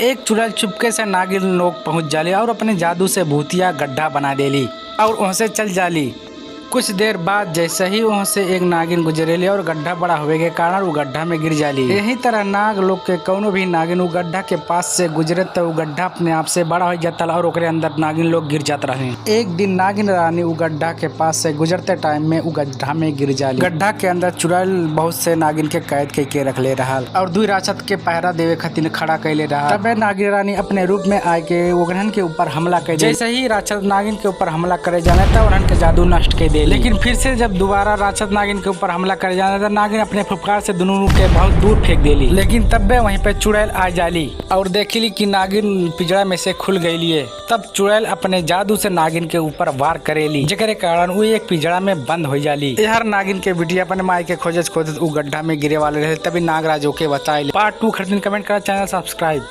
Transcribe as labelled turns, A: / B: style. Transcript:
A: एक चुड़ैल चुपके से नागिन लोग पहुंच जाली और अपने जादू से भूतिया गड्ढा बना देली और वहाँ से चल जाली। कुछ देर बाद जैसे ही वहाँ से एक नागिन गुजरेली और गड्ढा बड़ा होने के कारण वो गड्ढा में गिर जाली। यही तरह नाग लोग के कौनो भी नागिन वो गड्ढा के पास से गुजरे तो वो गड्ढा अपने आप से बड़ा हो जाता और ओकरे अंदर नागिन लोग गिर जाते रहे। एक दिन नागिन रानी वो गड्ढा के पास से गुजरते टाइम में वो गड्ढा में गिर जाली। गड्ढा के अंदर चुड़ैल बहुत से नागिन के कैद के रख ले रहा और दुई राक्षस के पहरा देवे खातिर खड़ा कैले रहा। तब नागिन रानी अपने रूप में आके ओकरन के ऊपर हमला कर। जैसे ही राक्षस नागिन के ऊपर हमला करे जाने तब उन्हन के जादू नष्ट कर दे। लेकिन फिर से जब दोबारा राक्षस नागिन के ऊपर हमला करे जाने तो नागिन अपने फुफकार से दोनों के बहुत दूर फेंक देली। लेकिन तब वे वहीं पे चुड़ैल आ जाली और देखली कि नागिन पिंजरा में से खुल गई है। तब चुड़ैल अपने जादू से नागिन के ऊपर वार करेली जेकरे कारण वो एक पिंजरा में बंद हो जाली। हर नागिन के बिटिया अपने माई के खोजत खोजत वो गड्ढा में गिरे वाले रहे तभी नागराज ओके बताए। पार्ट 2 खरीदने कमेंट करा, चैनल सब्सक्राइब।